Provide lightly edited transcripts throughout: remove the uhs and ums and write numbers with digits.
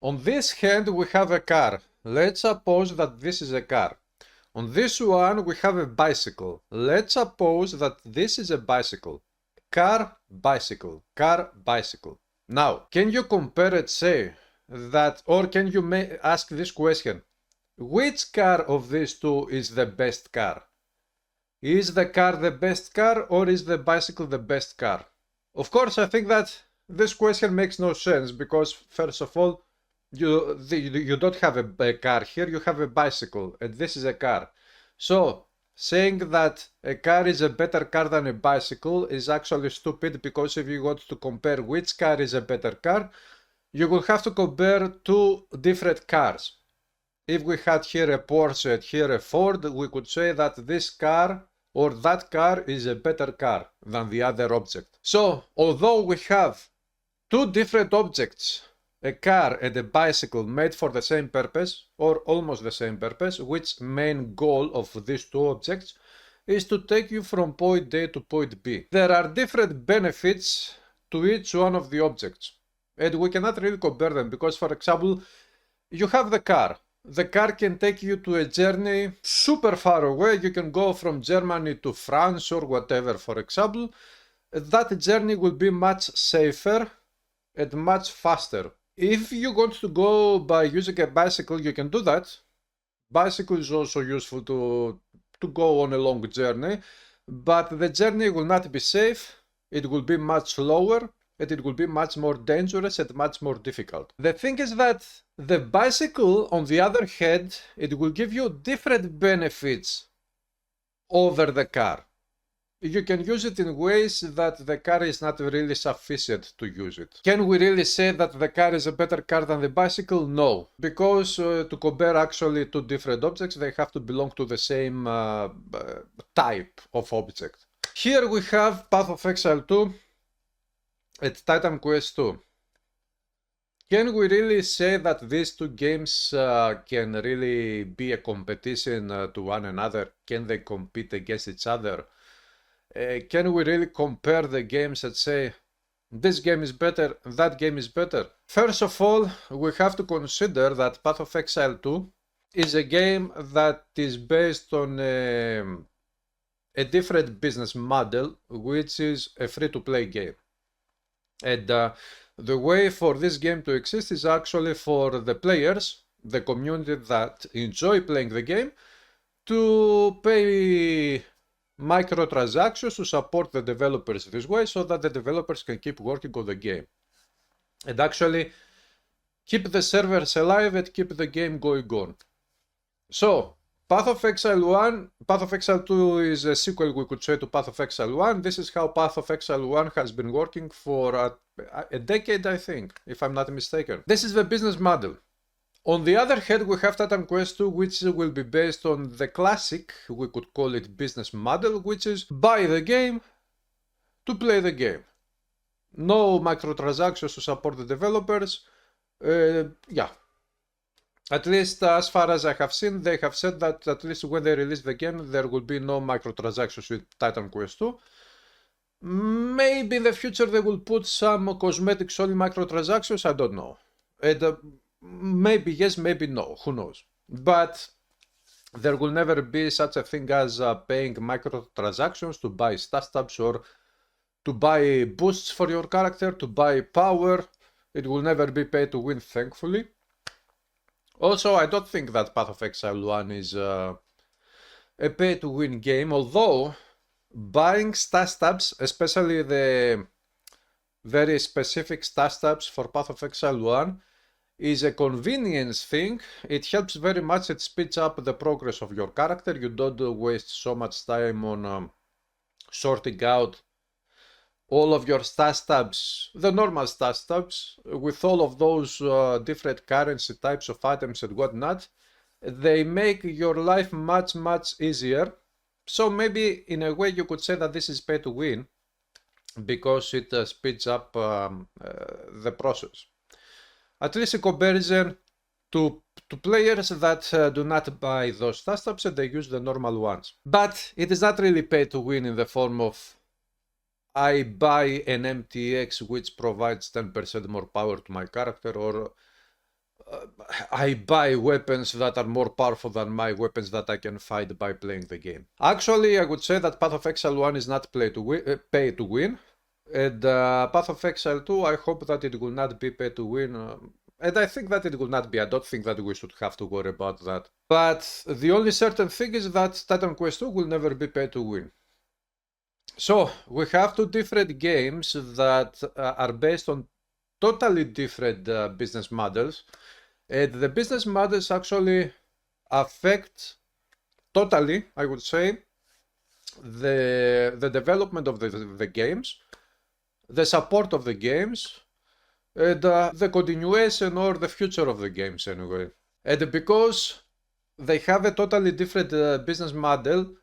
On this hand we have a car. Let's suppose that this is a car. On this one we have a bicycle. Let's suppose that this is a bicycle. Car, bicycle, car, bicycle. Now, can you compare it, say, that, or can you ask this question? Which car of these two is the best car? Is the car the best car or is the bicycle the best car? Of course, I think that this question makes no sense because, first of all, you don't have a car here, you have a bicycle, and this is a car. So, saying that a car is a better car than a bicycle is actually stupid, because if you want to compare which car is a better car, you will have to compare two different cars. If we had here a Porsche and here a Ford, we could say that this car or that car is a better car than the other object. So, although we have two different objects, a car and a bicycle made for the same purpose, or almost the same purpose, which main goal of these two objects is to take you from point A to point B. There are different benefits to each one of the objects, and we cannot really compare them because, for example, you have the car. The car can take you to a journey super far away. You can go from Germany to France or whatever, for example. That journey will be much safer and much faster. If you want to go by using a bicycle, you can do that. Bicycle is also useful to go on a long journey, but the journey will not be safe, it will be much slower, and it will be much more dangerous and much more difficult. The thing is that the bicycle, on the other hand, it will give you different benefits over the car. You can use it in ways that the car is not really sufficient to use it. Can we really say that the car is a better car than the bicycle? No, because to compare actually two different objects, they have to belong to the same type of object. Here we have Path of Exile 2 and Titan Quest 2. Can we really say that these two games can really be a competition to one another? Can they compete against each other? Can we really compare the games and say, this game is better, that game is better? First of all, we have to consider that Path of Exile 2 is a game that is based on a different business model, which is a free-to-play game. And the way for this game to exist is actually for the players, the community that enjoy playing the game, to pay microtransactions to support the developers this way, so that the developers can keep working on the game and actually keep the servers alive and keep the game going on. So, Path of Exile 1, Path of Exile 2 is a sequel, we could say, to Path of Exile 1. This is how Path of Exile 1 has been working for a decade, I think, if I'm not mistaken. This is the business model. On the other hand, we have Titan Quest 2, which will be based on the classic, we could call it, business model, which is buy the game to play the game. No microtransactions to support the developers. Yeah. At least as far as I have seen, they have said that at least when they release the game, there will be no microtransactions with Titan Quest 2. Maybe in the future they will put some cosmetics only microtransactions, I don't know. And, maybe yes, maybe no, who knows. But there will never be such a thing as paying microtransactions to buy stat stubs or to buy boosts for your character, to buy power. It will never be pay to win, thankfully. Also, I don't think that Path of Exile 1 is a pay to win game, although buying stat stubs, especially the very specific stat stubs for Path of Exile 1, is a convenience thing. It helps very much, it speeds up the progress of your character. You don't waste so much time on sorting out all of your stat stubs, the normal stat stubs, with all of those different currency types of items and whatnot. They make your life much, much easier. So maybe in a way you could say that this is pay to win, because it speeds up the process. At least in comparison to players that do not buy those stat stubs and they use the normal ones. But it is not really pay to win in the form of I buy an MTX which provides 10% more power to my character, or I buy weapons that are more powerful than my weapons that I can fight by playing the game. Actually, I would say that Path of Exile 1 is not pay to win. And Path of Exile 2, I hope that it will not be pay to win. And I think that it will not be. I don't think that we should have to worry about that. But the only certain thing is that Titan Quest 2 will never be pay to win. So, we have two different games that are based on totally different business models. And the business models actually affect totally, I would say, the development of the games, the support of the games, and the continuation or the future of the games anyway. And because they have a totally different business model,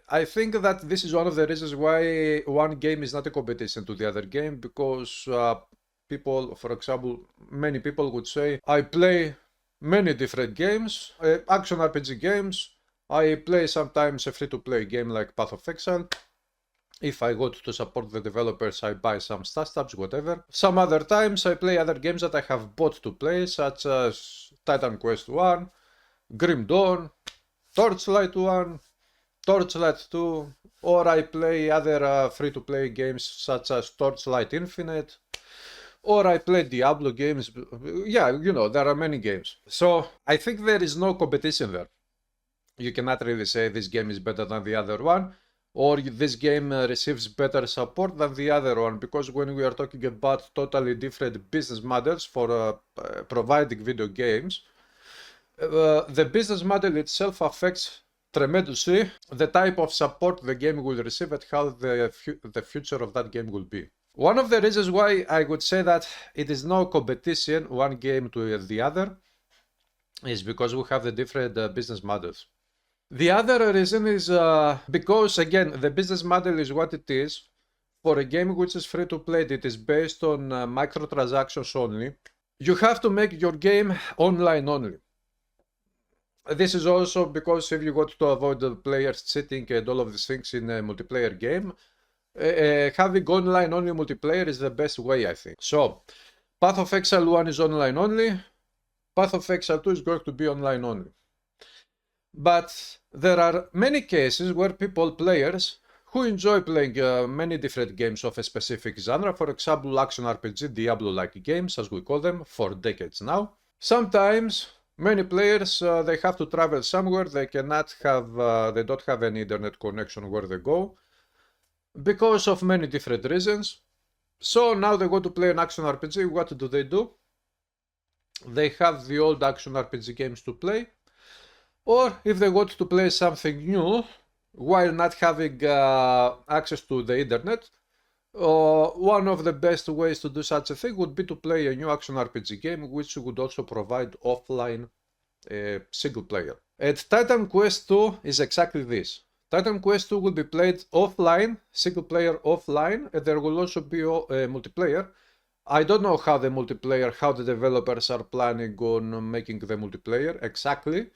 I think that this is one of the reasons why one game is not a competition to the other game, because people, for example, many people would say, I play many different games, action RPG games, I play sometimes a free-to-play game like Path of Exile. If I go to support the developers, I buy some stat stubs, whatever. Some other times I play other games that I have bought to play, such as Titan Quest 1, Grim Dawn, Torchlight 1, Torchlight 2, or I play other free-to-play games such as Torchlight Infinite, or I play Diablo games. Yeah, you know, there are many games. So I think there is no competition there. You cannot really say this game is better than the other one, or this game receives better support than the other one, because when we are talking about totally different business models for providing video games, the business model itself affects tremendously the type of support the game will receive and how the future of that game will be. One of the reasons why I would say that it is no competition, one game to the other, is because we have the different business models. The other reason is because, again, the business model is what it is. For a game which is free to play, it is based on microtransactions only. You have to make your game online only. This is also because if you want to avoid the players cheating and all of these things in a multiplayer game, having online only multiplayer is the best way, I think. So, Path of Exile 1 is online only, Path of Exile 2 is going to be online only. But there are many cases where players who enjoy playing many different games of a specific genre, for example, action RPG, Diablo-like games, as we call them, for decades now. Sometimes many players they have to travel somewhere, they don't have any internet connection where they go, because of many different reasons. So now they want to play an action RPG. What do? They have the old action RPG games to play, or if they want to play something new while not having access to the internet, one of the best ways to do such a thing would be to play a new action RPG game which would also provide offline single player. And Titan Quest 2 is exactly this. Titan Quest 2 will be played offline, single player offline, and there will also be multiplayer. I don't know how the developers are planning on making the multiplayer exactly.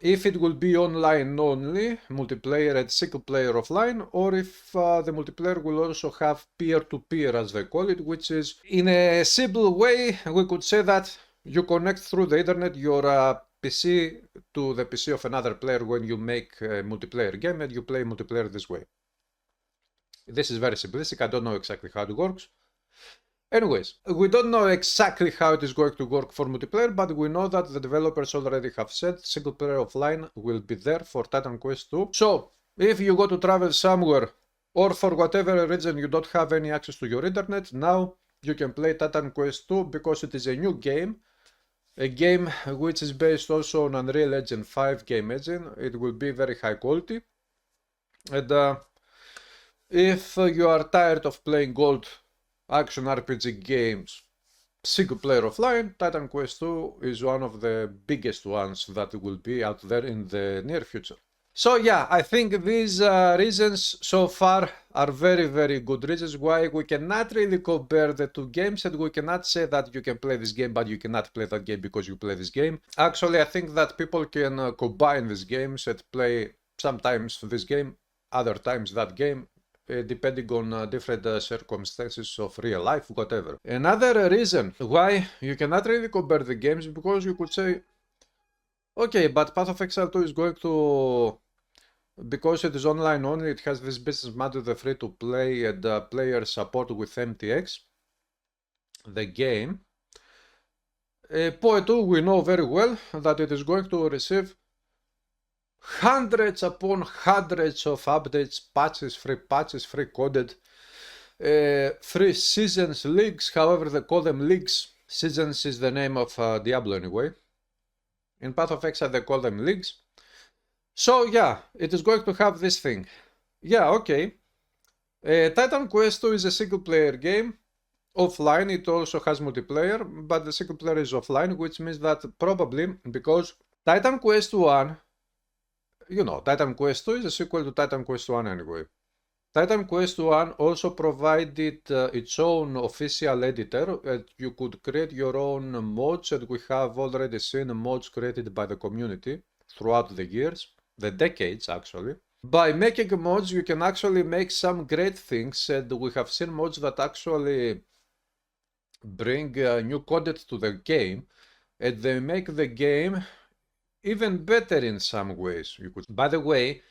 If it will be online only, multiplayer and single player offline, or if the multiplayer will also have peer-to-peer, as they call it, which is, in a simple way, we could say that you connect through the internet your PC to the PC of another player when you make a multiplayer game and you play multiplayer this way. This is very simplistic, I don't know exactly how it works. Anyways, we don't know exactly how it is going to work for multiplayer, but we know that the developers already have said single player offline will be there for Titan Quest 2. So, if you go to travel somewhere, or for whatever reason you don't have any access to your internet, now you can play Titan Quest 2 because it is a new game. A game which is based also on Unreal Engine 5 game engine. It will be very high quality. And if you are tired of playing old action RPG games single player offline, Titan Quest 2 is one of the biggest ones that will be out there in the near future. So yeah, I think these reasons so far are very, very good reasons why we cannot really compare the two games, and we cannot say that you can play this game but you cannot play that game because you play this game. Actually, I think that people can combine these games and play sometimes this game, other times that game. depending on different circumstances of real life, whatever. Another reason why you cannot really compare the games, because you could say, okay, but Path of Exile 2 is going to, because it is online only, it has this business model, the free to play and player support with MTX, the game. PoE 2, we know very well that it is going to receive hundreds upon hundreds of updates, patches, free coded, free seasons, leagues, however they call them leagues. Seasons is the name of Diablo anyway. In Path of Exile they call them leagues. So yeah, it is going to have this thing. Yeah, okay. Titan Quest 2 is a single player game. Offline, it also has multiplayer, but the single player is offline, which means that probably because Titan Quest 1, you know, Titan Quest 2 is a sequel to Titan Quest 1 anyway. Titan Quest 1 also provided its own official editor. You could create your own mods, and we have already seen mods created by the community throughout the years, the decades actually. By making mods, you can actually make some great things, and we have seen mods that actually bring new content to the game, and they make the game even better in some ways. By the way,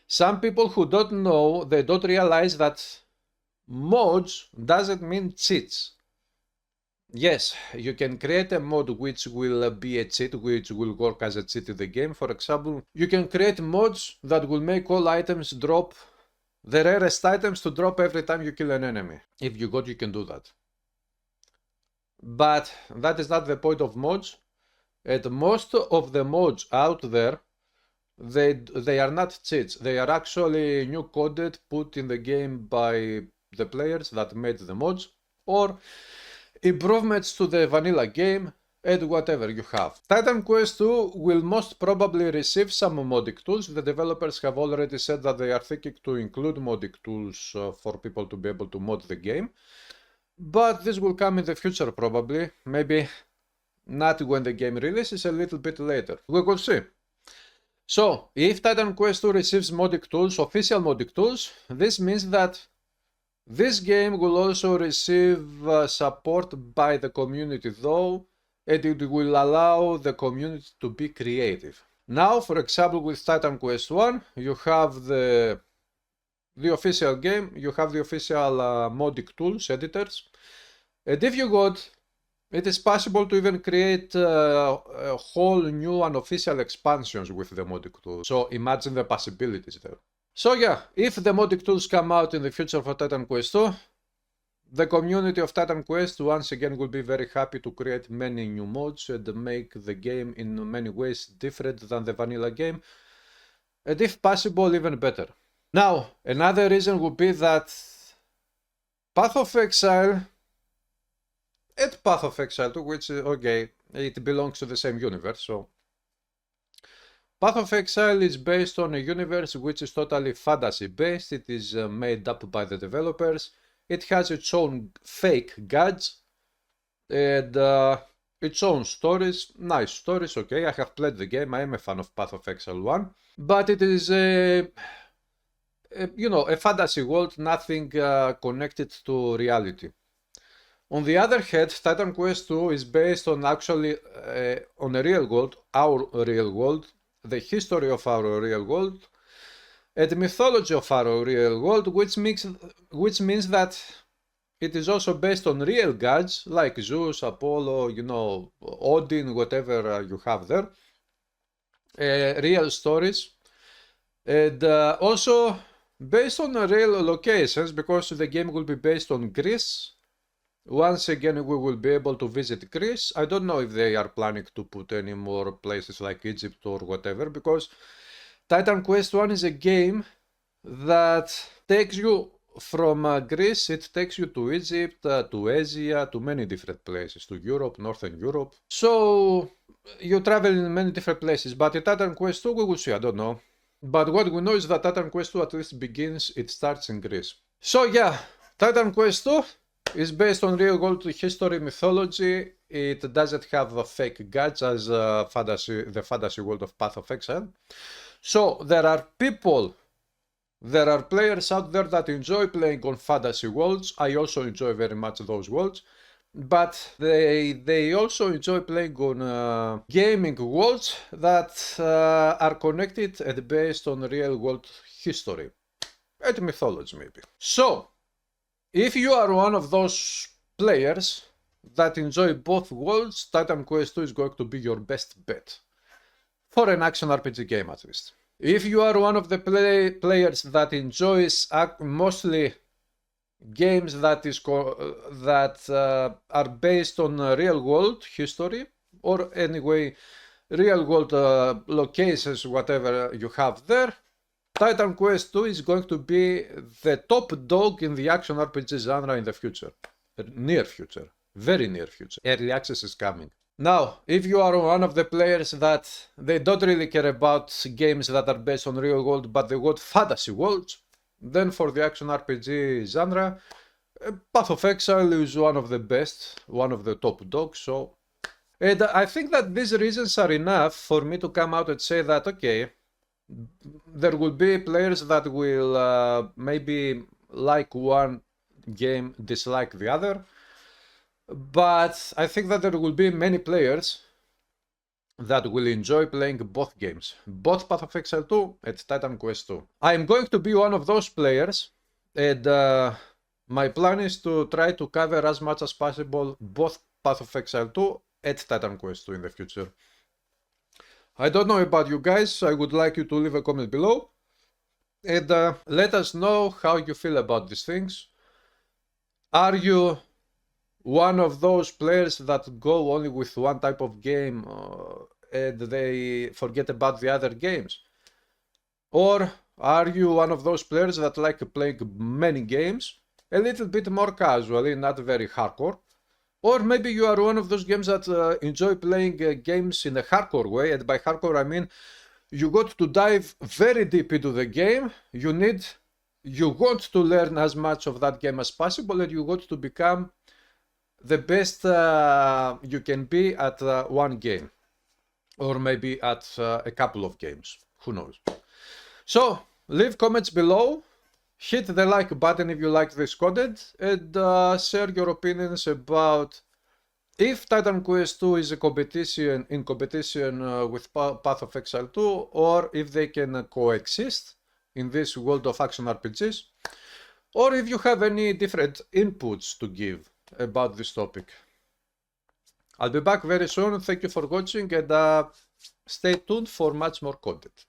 some people who don't know, they don't realize that mods doesn't mean cheats. Yes, you can create a mod which will be a cheat, which will work as a cheat in the game. For example, you can create mods that will make all items drop, the rarest items to drop every time you kill an enemy. If you can do that. But that is not the point of mods. And most of the mods out there, they are not cheats. They are actually new content put in the game by the players that made the mods, or improvements to the vanilla game, and whatever you have. Titan Quest 2 will most probably receive some modding tools. The developers have already said that they are thinking to include modding tools for people to be able to mod the game. But this will come in the future probably, maybe not when the game releases, a little bit later. We will see. So, if Titan Quest 2 receives modding tools, official modding tools, this means that this game will also receive support by the community though, and it will allow the community to be creative. Now, for example, with Titan Quest 1, you have the official game, you have the official modding tools, editors, and if you want, it is possible to even create a whole new unofficial expansions with the modding tools. So imagine the possibilities there. So yeah, if the modding tools come out in the future for Titan Quest 2, the community of Titan Quest once again will be very happy to create many new mods and make the game in many ways different than the vanilla game, and if possible even better. Now, another reason would be that Path of Exile and Path of Exile 2, which, okay, it belongs to the same universe, so Path of Exile is based on a universe which is totally fantasy based. It is made up by the developers. It has its own fake gods and its own stories, nice stories, okay. I have played the game, I am a fan of Path of Exile 1, but it is a fantasy world, nothing connected to reality. On the other hand, Titan Quest 2 is based on actually on a real world, our real world, the history of our real world, and the mythology of our real world, which means that it is also based on real gods like Zeus, Apollo, Odin, whatever you have there, real stories, and also based on real locations, because the game will be based on Greece. Once again, we will be able to visit Greece. I don't know if they are planning to put any more places like Egypt or whatever, because Titan Quest 1 is a game that takes you from Greece, it takes you to Egypt, to Asia, to many different places, to Europe, Northern Europe. So you travel in many different places, but in Titan Quest 2 we will see, I don't know. But what we know is that Titan Quest 2 at least it starts in Greece. So yeah, Titan Quest 2 is based on real world history, mythology. It doesn't have fake gods as the fantasy world of Path of Exile. So there are people There are players out there that enjoy playing on fantasy worlds. I also enjoy very much those worlds. But they also enjoy playing on gaming worlds that are connected and based on real world history and mythology maybe. So, if you are one of those players that enjoy both worlds, Titan Quest 2 is going to be your best bet. For an action RPG game at least. If you are one of the players that enjoys mostly games that are based on real world history, or anyway real world locations, whatever you have there, Titan Quest 2 is going to be the top dog in the action RPG genre in the future. Near future. Very near future. Early access is coming. Now, if you are one of the players that they don't really care about games that are based on real world, but they want fantasy worlds, then for the action RPG genre, Path of Exile is one of the best, one of the top dogs. So, and I think that these reasons are enough for me to come out and say that, okay, there will be players that will maybe like one game, dislike the other. But I think that there will be many players that will enjoy playing both games, both Path of Exile 2 and Titan Quest 2. I am going to be one of those players, and my plan is to try to cover as much as possible both Path of Exile 2 and Titan Quest 2 in the future. I don't know about you guys, I would like you to leave a comment below, and let us know how you feel about these things. Are you one of those players that go only with one type of game and they forget about the other games? Or are you one of those players that like playing many games, a little bit more casually, not very hardcore? Or maybe you are one of those games that enjoy playing games in a hardcore way, and by hardcore I mean you got to dive very deep into the game, you want to learn as much of that game as possible, and you want to become the best you can be at one game, or maybe at a couple of games, who knows. So leave comments below, hit the like button if you like this content, and share your opinions about if Titan Quest 2 is a competition with Path of Exile 2, or if they can coexist in this world of action RPGs, or if you have any different inputs to give about this topic. I'll be back very soon. Thank you for watching, and stay tuned for much more content.